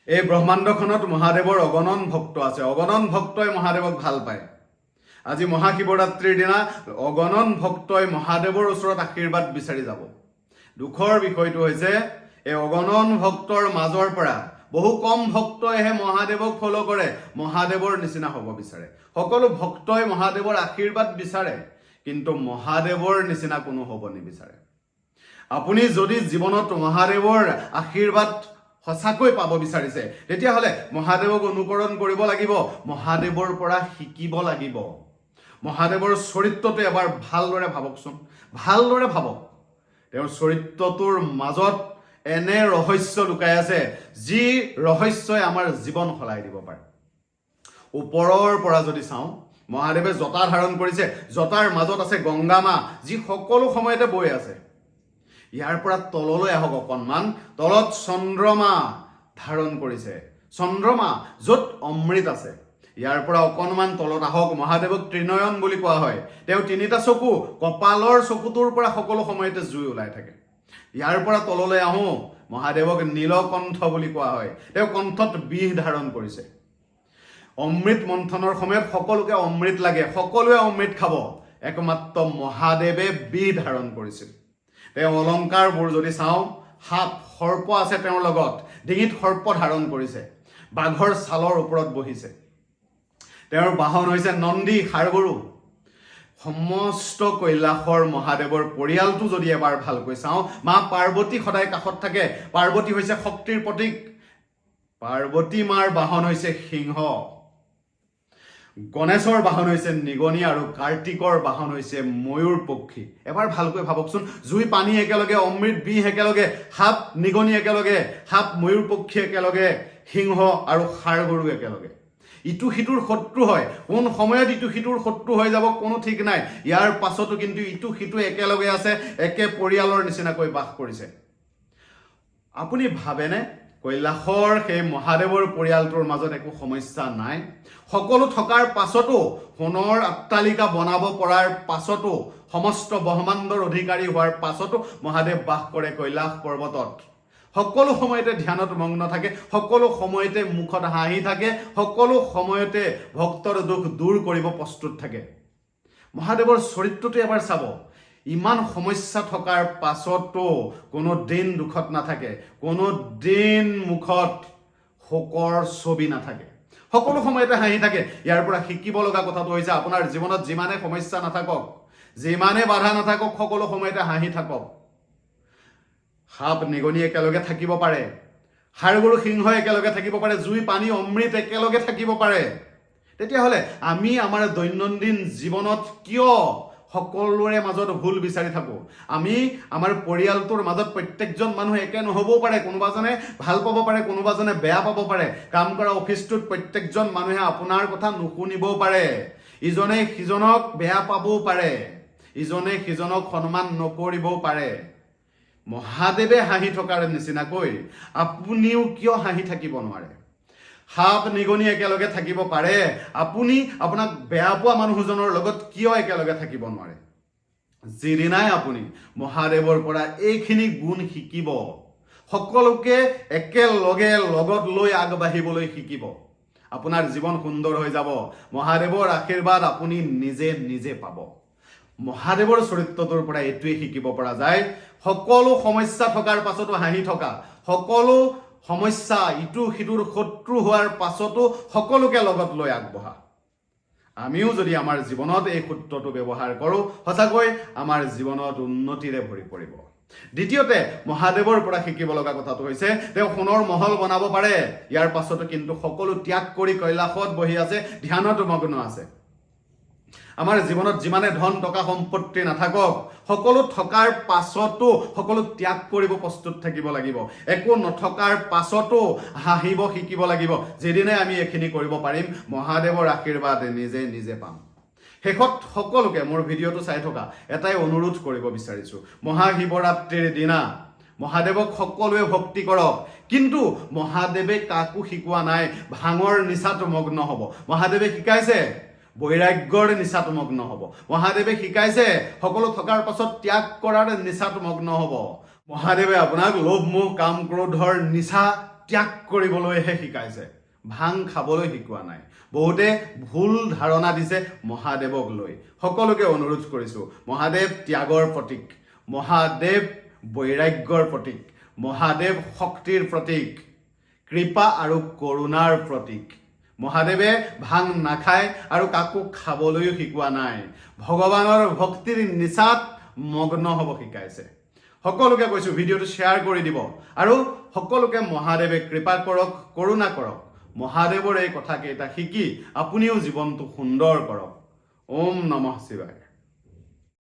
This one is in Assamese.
এই ব্ৰহ্মাণ্ডখনত মহাদেৱৰ অগণন ভক্ত আছে, অগণন ভক্তই মহাদেৱক ভাল পায়। আজি মহাশিৱৰাত্ৰিৰ দিনা অগণন ভক্তই মহাদেৱৰ ওচৰত আশীৰ্বাদ বিচাৰি যাব। দুখৰ বিষয়টো হৈছে এই অগণন ভক্তৰ মাজৰ পৰা বহু কম ভক্তইহে মহাদেৱক ফলো কৰে, মহাদেৱৰ নিচিনা হ'ব বিচাৰে। সকলো ভক্তই মহাদেৱৰ আশীৰ্বাদ বিচাৰে, কিন্তু মহাদেৱৰ নিচিনা কোনো হ'ব নিবিচাৰে। আপুনি যদি জীৱনত মহাদেৱৰ আশীৰ্বাদ সঁচাকৈ পাব বিচাৰিছে, তেতিয়াহ'লে মহাদেৱক অনুকৰণ কৰিব লাগিব, মহাদেৱৰ পৰা শিকিব লাগিব। মহাদেৱৰ চৰিত্ৰটো এবাৰ ভালদৰে ভাবকচোন, ভালদৰে ভাবক। তেওঁৰ চৰিত্ৰটোৰ মাজত এনে ৰহস্য লুকাই আছে, যি ৰহস্যই আমাৰ জীৱন সলাই দিব পাৰে। ওপৰৰ পৰা যদি চাওঁ, মহাদেৱে জটা ধাৰণ কৰিছে, জটাৰ মাজত আছে গংগা মা, যি সকলো সময়তে বৈ আছে। ইয়াৰ পৰা তললৈ আহক অকণমান, তলত চন্দ্ৰমা ধাৰণ কৰিছে, চন্দ্ৰমা য'ত অমৃত আছে। ইয়াৰ পৰা অকণমান তলত আহক, মহাদেৱক ত্ৰিনয়ন বুলি কোৱা হয়। তেওঁ তিনিটা চকু, কপালৰ চকুটোৰ পৰা সকলো সময়তে জুই ওলাই থাকে। ইয়াৰ পৰা তললৈ আহোঁ, মহাদেৱক নীলকণ্ঠ বুলি কোৱা হয়। তেওঁ কণ্ঠত বিষ ধাৰণ কৰিছে। অমৃত মন্থনৰ সময়ত সকলোকে অমৃত লাগে, সকলোৱে অমৃত খাব, একমাত্ৰ মহাদেৱে বিষ ধাৰণ কৰিছিল। তেওঁ অলংকাৰবোৰ যদি চাওঁ, সাপ সৰ্প আছে তেওঁৰ লগত, ডিঙিত সৰ্প ধাৰণ কৰিছে, বাঘৰ ছালৰ ওপৰত বহিছে। তেওঁৰ বাহন হৈছে নন্দী, ষাঁড়গৰু। সমস্ত কৈলাশৰ মহাদেৱৰ পৰিয়ালটো যদি এবাৰ ভালকৈ চাওঁ, মা পাৰ্বতী সদায় কাষত থাকে। পাৰ্বতী হৈছে শক্তিৰ প্ৰতীক। পাৰ্বতী মাৰ বাহন হৈছে সিংহ, গণেশৰ বাহন হৈছে নিগনি, আৰু কাৰ্তিকৰ বাহন হৈছে ময়ূৰ পক্ষী। এবাৰ ভালকৈ ভাবকচোন, জুই পানী একেলগে, অমৃত বিষ একেলগে, সাপ নিগনি একেলগে, সাপ ময়ূৰ পক্ষী একেলগে, সিংহ আৰু ষাঁড়গৰু একেলগে। ইটো সিটোৰ শত্ৰু হয়, কোন সময়ত ইটো সিটোৰ শত্ৰু হৈ যাব কোনো ঠিক নাই। ইয়াৰ পাছতো কিন্তু ইটো সিটো একেলগে আছে, একে পৰিয়ালৰ নিচিনাকৈ বাস কৰিছে। আপুনি ভাবেনে কৈলাশৰ সেই মহাদেৱৰ পৰিয়ালটোৰ মাজত একো সমস্যা নাই? সকলো থকাৰ পাছতো, সোণৰ অট্টালিকা বনাব পৰাৰ পাছতো, সমস্ত ব্ৰহ্মাণ্ডৰ অধিকাৰী হোৱাৰ পাছতো মহাদেৱ বাস কৰে কৈলাশ পৰ্বতত। সকলো সময়তে ধ্যানত মগ্ন থাকে, সকলো সময়তে মুখত হাঁহি থাকে, সকলো সময়তে ভক্তৰ দুখ দূৰ কৰিব প্ৰস্তুত থাকে। মহাদেৱৰ চৰিত্ৰটো এবাৰ চাব। ইমান সমস্যা থকাৰ পাছতো কোনো দিন দুখত নাথাকে, কোনো দিন মুখত শোকৰ ছবি নাথাকে, সকলো সময়তে হাঁহি থাকে। ইয়াৰ পৰা শিকিব লগা কথাটো হৈছে, আপোনাৰ জীৱনত যিমানে সমস্যা নাথাকক, যিমানে বাধা নাথাকক, সকলো সময়তে হাঁহি থাকক। সাপ নিগনি একেলগে থাকিব পাৰে, ষাঁড়গৰু সিংহ একেলগে থাকিব পাৰে, জুই পানী অমৃত একেলগে থাকিব পাৰে। তেতিয়াহ'লে আমি আমাৰ দৈনন্দিন জীৱনত কিয় সকলোৰে মাজত ভুল বিচাৰি থাকোঁ? আমি আমাৰ পৰিয়ালটোৰ মাজত প্ৰত্যেকজন মানুহ একে নহ'বও পাৰে, কোনোবাজনে ভাল পাব পাৰে, কোনোবাজনে বেয়া পাব পাৰে। কাম কৰা অফিচটোত প্ৰত্যেকজন মানুহে আপোনাৰ কথা নুশুনিবও পাৰে, ইজনে সিজনক বেয়া পাবও পাৰে, ইজনে সিজনক সন্মান নকৰিবও পাৰে। মহাদেৱে হাঁহি থকাৰ নিচিনাকৈ আপুনিও কিয় হাঁহি থাকিব নোৱাৰে? সাপ নিগনি একেলগে থাকিব পাৰে, আপুনি আপোনাক বেয়া পোৱা মানুহজনৰ লগত কিয় একেলগে থাকিব নোৱাৰে? যিদিনাই আপুনি মহাদেৱৰ পৰা এইখিনি গুণ শিকিব, সকলোকে একেলগে লগত লৈ আগবাঢ়িবলৈ শিকিব, আপোনাৰ জীৱন সুন্দৰ হৈ যাব। মহাদেৱৰ আশীৰ্বাদ আপুনি নিজে নিজে পাব। মহাদেৱৰ চৰিত্ৰটোৰ পৰা এইটোৱে শিকিব পৰা যায়, সকলো সমস্যা থকাৰ পাছতো হাঁহি থকা, সকলো সমস্যা ইটো সিটোৰ শত্ৰু হোৱাৰ পাছতো সকলোকে লগত লৈ আগবঢ়া। আমিও যদি আমাৰ জীৱনত এই সূত্ৰটো ব্যৱহাৰ কৰোঁ, সঁচাকৈ আমাৰ জীৱনত উন্নতিৰে ভৰি পৰিব। দ্বিতীয়তে, মহাদেৱৰ পৰা শিকিব লগা কথাটো হৈছে, তেওঁ সোণৰ মহল বনাব পাৰে, ইয়াৰ পাছতো কিন্তু সকলো ত্যাগ কৰি কৈলাশত বহি আছে, ধ্যানত মগ্ন আছে। আমাৰ জীৱনত যিমানে ধন টকা সম্পত্তি নাথাকক, সকলো থকাৰ পাছতো সকলো ত্যাগ কৰিব প্ৰস্তুত থাকিব লাগিব। একো নথকাৰ পাছতো হাঁহিব শিকিব লাগিব। যিদিনে আমি এইখিনি কৰিব পাৰিম, মহাদেৱৰ আশীৰ্বাদ নিজে নিজে পাম। শেষত সকলোকে মোৰ ভিডিঅ'টো চাই থকা এটাই অনুৰোধ কৰিব বিচাৰিছোঁ, মহাশিৱৰাত্ৰিৰ দিনা মহাদেৱক সকলোৱে ভক্তি কৰক, কিন্তু মহাদেৱে কাকো শিকোৱা নাই ভাঙৰ নিচাত মগ্ন হ'ব। মহাদেৱে শিকাইছে বৈৰাগ্যৰ নিচাত মগ্ন হ'ব। মহাদেৱে শিকাইছে সকলো থকাৰ পাছত ত্যাগ কৰাৰ নিচাত মগ্ন হ'ব। মহাদেৱে আপোনাক লোভ মোহ কাম ক্ৰোধৰ নিচা ত্যাগ কৰিবলৈহে শিকাইছে, ভাং খাবলৈ শিকোৱা নাই। বহুতে ভুল ধাৰণা দিছে মহাদেৱক লৈ। সকলোকে অনুৰোধ কৰিছোঁ, মহাদেৱ ত্যাগৰ প্ৰতীক, মহাদেৱ বৈৰাগ্যৰ প্ৰতীক, মহাদেৱ শক্তিৰ প্ৰতীক, কৃপা আৰু কৰোণাৰ প্ৰতীক। মহাদেৱে ভাং নাখায় আৰু কাকো খাবলৈও শিকোৱা নাই, ভগৱানৰ ভক্তিৰ নিচাত মগ্ন হ'ব শিকাইছে। সকলোকে কৈছোঁ ভিডিঅ'টো শ্বেয়াৰ কৰি দিব আৰু সকলোকে মহাদেৱে কৃপা কৰক, কৰোণা কৰক। মহাদেৱৰ এই কথাকেইটা শিকি আপুনিও জীৱনটো সুন্দৰ কৰক। ওম নমঃ শিৱায়।